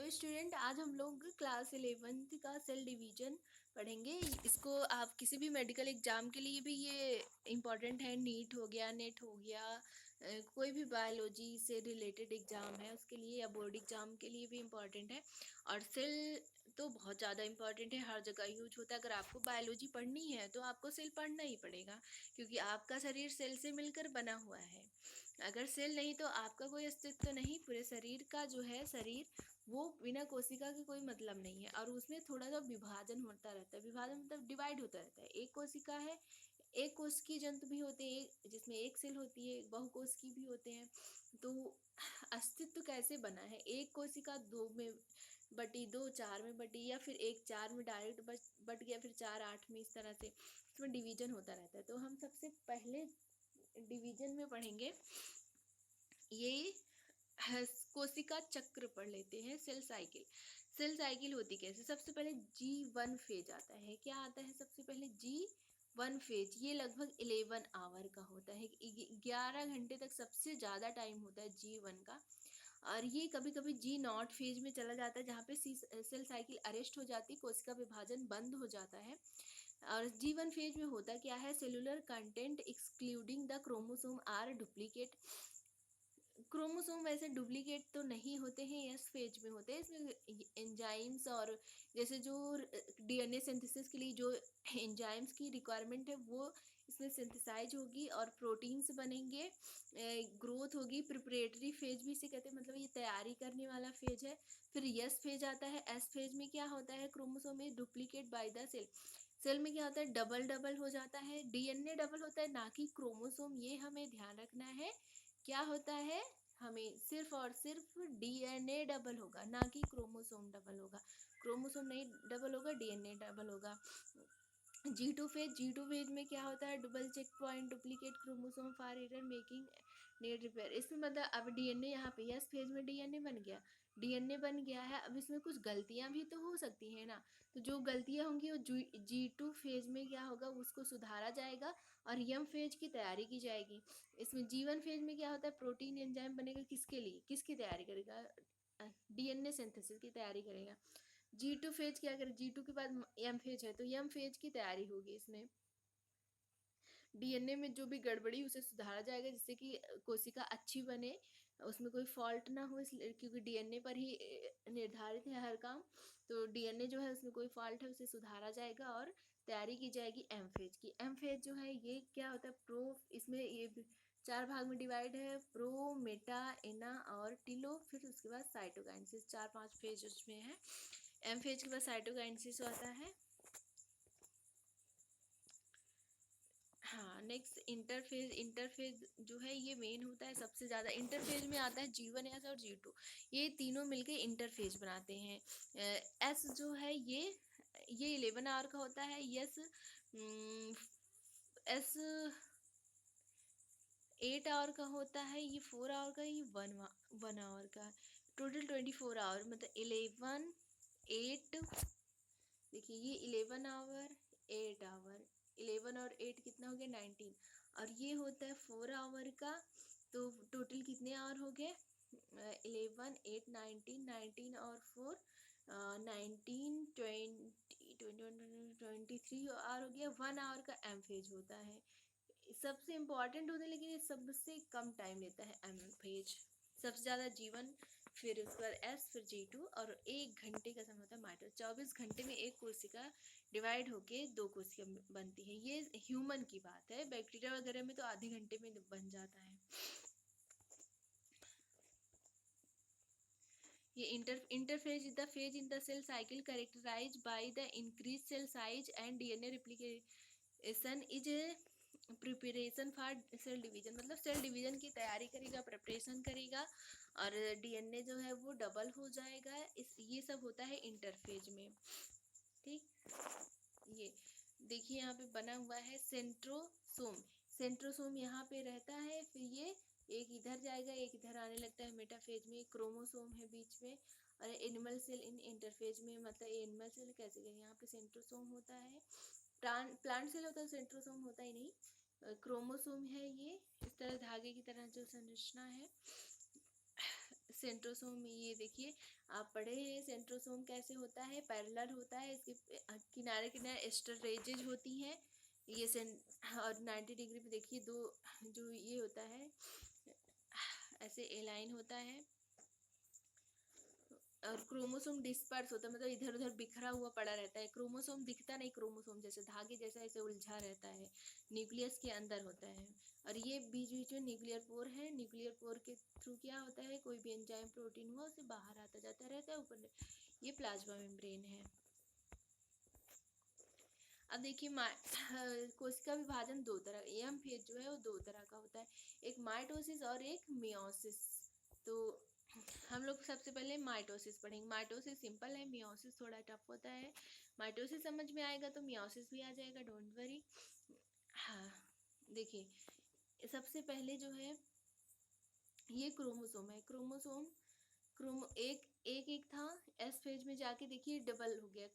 Hello student, आज हम लोग क्लास 11th का सेल डिवीजन पढ़ेंगे। इसको आप किसी भी मेडिकल एग्जाम के लिए भी ये इम्पॉर्टेंट है। नीट हो गया, नेट हो गया, कोई भी बायोलॉजी से रिलेटेड एग्जाम है उसके लिए, या बोर्ड एग्जाम के लिए भी इम्पॉर्टेंट है। और सेल तो बहुत ज़्यादा इम्पॉर्टेंट है, हर जगह यूज होता है। अगर आपको बायोलॉजी पढ़नी है तो आपको सेल पढ़ना ही पड़ेगा, क्योंकि आपका शरीर सेल से मिलकर बना हुआ है। अगर सेल नहीं तो आपका कोई अस्तित्व नहीं। पूरे शरीर का जो है शरीर, वो बिना कोशिका के कोई मतलब नहीं है। और उसमें थोड़ा सा विभाजन होता रहता है। विभाजन मतलब डिवाइड होता रहता है। एक कोशिका है, एक कोश की जंतु भी होते हैं जिसमें एक सेल होती है, बहुकोश की भी होते हैं। तो अस्तित्व कैसे बना है? एक कोशिका दो में बटी, दो चार में बटी, या फिर एक चार में डायरेक्ट बट गया, फिर चार आठ में, इस तरह से इसमें डिवीजन होता रहता है। तो हम सबसे पहले डिवीजन में पढ़ेंगे ये कोशिका चक्र पढ़ लेते हैं। सेल साइकिल, सेल साइकिल होती कैसे? सबसे पहले G1 फेज आता है। क्या आता है? सबसे पहले G1 फेज, ये लगभग 11 आवर का होता है। 11 घंटे तक सबसे ज़्यादा टाइम होता है G1 का। और ये कभी कभी G0 फेज में चला जाता है, जहाँ पे सेल साइकिल अरेस्ट हो जाती, कोशिका विभाजन बंद हो जाता है। और G1 फेज में होता क्या है? Cellular content excluding the chromosome are duplicate. Chromosome वैसे डुप्लीकेट तो नहीं होते हैं, यस फेज में होते हैं। इसमें एंजाइम्स और जैसे जो डीएनए सिंथेसिस के लिए जो एंजाइम्स की रिक्वायरमेंट है वो इसमें सिंथेसाइज होगी और प्रोटीन्स बनेंगे, ग्रोथ होगी। प्रिपरेटरी फेज भी इसे कहते हैं, मतलब ये तैयारी करने वाला फेज है। फिर यस फेज आता है। एस फेज में क्या होता है? क्रोमोसोम में duplicate by the cell. Cell में क्या होता है? डबल डबल हो जाता है। डीएनए डबल होता है, ना कि क्रोमोसोम। ये हमें ध्यान रखना है। क्या होता है? हमें सिर्फ और सिर्फ डीएनए डबल होगा, ना कि क्रोमोसोम डबल होगा। क्रोमोसोम नहीं डबल होगा, डीएनए डबल होगा। G2 फेज, G2 फेज में क्या होता है? Double checkpoint duplicate chromosome for error making need repair. इसमें मतलब अब डीएनए यहाँ पे यस फेज में डीएनए बन गया, डीएनए बन गया है। अब इसमें कुछ गलतियां भी तो हो सकती है ना, तो जो गलतियां होंगी वो G2 फेज में क्या होगा? उसको सुधारा जाएगा और यम फेज की तैयारी की जाएगी। इसमें G1 फेज में क्या होता है? प्रोटीन एंजाइम बनेगा। किसके लिए? किसकी तैयारी करेगा? डीएनए सिंथेसिस की तैयारी करेगा। G2 फेज क्या करें? G2 के बाद यम फेज है, तो यम फेज की तैयारी होगी। इसमें डीएनए में जो भी गड़बड़ी उसे सुधारा जाएगा, जिससे कि कोशिका अच्छी बने, उसमें कोई फॉल्ट ना हो। इसलिए क्योंकि डीएनए पर ही निर्धारित है हर काम, तो डीएनए जो है उसमें कोई फॉल्ट है उसे सुधारा जाएगा और तैयारी की जाएगी एम फेज की। एम फेज जो है ये क्या होता है? प्रो, इसमें ये चार भाग में डिवाइड है। प्रो, मेटा, एना और टिलो। फिर उसके बाद साइटोकाइनेसिस। चार पांच फेज उसमें है। एम फेज के बाद साइटोकाइनेसिस आता है। हाँ, नेक्स्ट इंटरफेज। इंटरफेज जो है ये मेन होता है सबसे ज़्यादा। इंटरफेज में आता है G1 एस और G2, ये तीनों मिलके इंटरफेज बनाते हैं। एस जो है ये 11 आवर का होता है। यस एस 8 आवर का होता है। ये 4 आवर का, ये 1 आवर का। टोटल 24 आवर, मतलब 11 8, देखिए ये 11 आवर 8 आवर, 11 और 8 कितना हो गया? 19। और ये होता है 4 आवर का, तो टोटल कितने आवर हो गए? 11 8 19, 19 और 4 19 20 23 आवर हो गया। 1 आवर का एम फेज होता है। सबसे इम्पॉर्टेंट होता है, लेकिन ये सबसे कम टाइम लेता है एम फेज। सबसे ज़्यादा G1, फिर उसके बाद एस, फिर G2। और 1 घंटे का समय होता है माइटो। 24 घंटे में एक कोशिका डिवाइड होके दो कोशिका बनती है। ये ह्यूमन की बात है। बैक्टीरिया वगैरह में तो आधे घंटे में बन जाता है। ये interphase is the phase in the cell cycle characterised by the increase cell size and DNA replication is preparation for cell division. मतलब सेल डिवीजन की तैयारी करेगा, प्रिपरेशन करेगा, और डीएनए जो है वो डबल हो जाएगा। ये सब होता है इंटरफेज में। ठीक, ये देखिए यहाँ पे बना हुआ है सेंट्रोसोम। सेंट्रोसोम यहाँ पे रहता है, फिर ये एक इधर जाएगा, एक इधर आने लगता है। मेटाफेज में क्रोमोसोम है बीच में। और एनिमल सेल इन इंटरफेज में, मतलब एनिमल सेल कैसे गए? यहाँ पे सेंट्रोसोम होता है। प्लांट सेल होता है, सेंट्रोसोम होता ही नहीं। क्रोमोसोम है ये, इस तरह धागे की तरह जो संरचना है। सेंट्रोसोम में ये देखिए, आप पढ़े हैं सेंट्रोसोम कैसे होता है, पैरेलल होता है, इसके किनारे किनारे एस्टरेजेज होती हैं ये और 90 डिग्री पे देखिए दो जो ये होता है ऐसे एलाइन होता है। और क्रोमोसोम डिस्पर्स होता है, मतलब इधर उधर बिखरा हुआ पड़ा रहता है। क्रोमोसोम दिखता नहीं, क्रोमोसोम जैसे धागे जैसा ऐसे उलझा रहता है, न्यूक्लियस के अंदर होता है। और ये बीच बीच में न्यूक्लियर पोर है, न्यूक्लियर पोर के थ्रू क्या होता है, कोई भी एंजाइम प्रोटीन हुआ उसे बाहर आता जाता रहता है ऊपर। ये प्लाज्मा मेम्ब्रेन है। अब देखिए कोशिका विभाजन दो तरह, एम फेज जो है वो दो तरह का होता है, एक माइटोसिस और एक मियोसिस। तो हम लोग सबसे पहले माइटोसिस पढ़ेंगे। माइटोसिस सिंपल है, मियोसिस थोड़ा टफ होता है। माइटोसिस समझ में आएगा तो मियोसिस भी आ जाएगा, डोंट वरी। हाँ देखिए, सबसे पहले जो है ये क्रोमोसोम है। क्रोमो एक था, एस फेज में जाके देखिए डबल हो गया।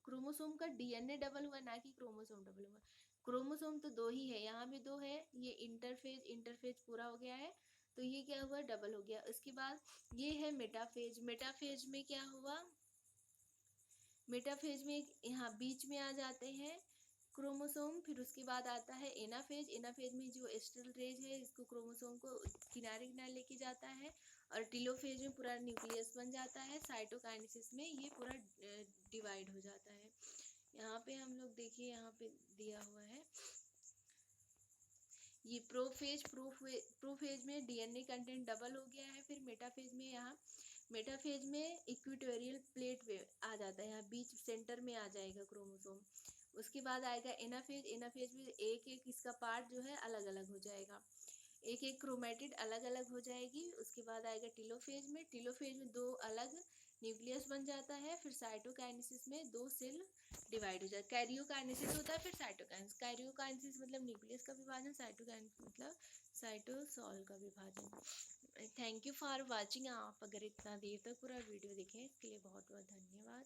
क्रोमोसोम का डीएनए डबल हुआ, ना कि क्रोमोसोम डबल हुआ। क्रोमोसोम तो दो ही है, यहाँ भी दो है, ये इंटरफेज पूरा हो गया है, तो ये क्या हुआ, डबल हो गया। उसके बाद ये है मेटाफेज। मेटाफेज में क्या हुआ, मेटाफेज में यहाँ बीच में आ जाते हैं क्रोमोसोम, फिर उसके बाद आता है एनाफेज। एनाफेज में जो एस्टरलेज है इसको क्रोमोसोम को किनारे किनारे लेके जाता है। और टीलोफेज में पूरा न्यूक्लियस बन जाता है। साइटोकाइनेसिस में ये पूरा डिवाइड हो जाता है। यहाँ पे हम लोग देखिए, यहाँ पे दिया हुआ है ये प्रोफेज में डीएनए कंटेंट डबल हो गया है। फिर मेटाफेज में, यहाँ मेटाफेज में इक्वेटोरियल प्लेट पे आ जाता है, यहाँ बीच सेंटर में आ जाएगा क्रोमोसोम। उसके बाद आएगा एनाफेज। एनाफेज में एक एक इसका पार्ट जो है अलग अलग हो जाएगा, एक एक क्रोमेटिड अलग अलग हो जाएगी। उसके बाद आएगा टीलोफेज में। टीलोफेज में दो अलग न्यूक्लियस बन जाता है। फिर साइटोकाइनेसिस में दो सेल डिवाइड हो जाता है। कैरियोकाइनेसिस होता है, फिर साइटोकाइनेसिस। कैरियोकाइनेसिस मतलब न्यूक्लियस का विभाजन, साइटोकाइनेसिस मतलब साइटोसॉल का विभाजन। Thank you for watching. आप अगर इतना देर तक पूरा वीडियो देखें इसके लिए बहुत बहुत धन्यवाद।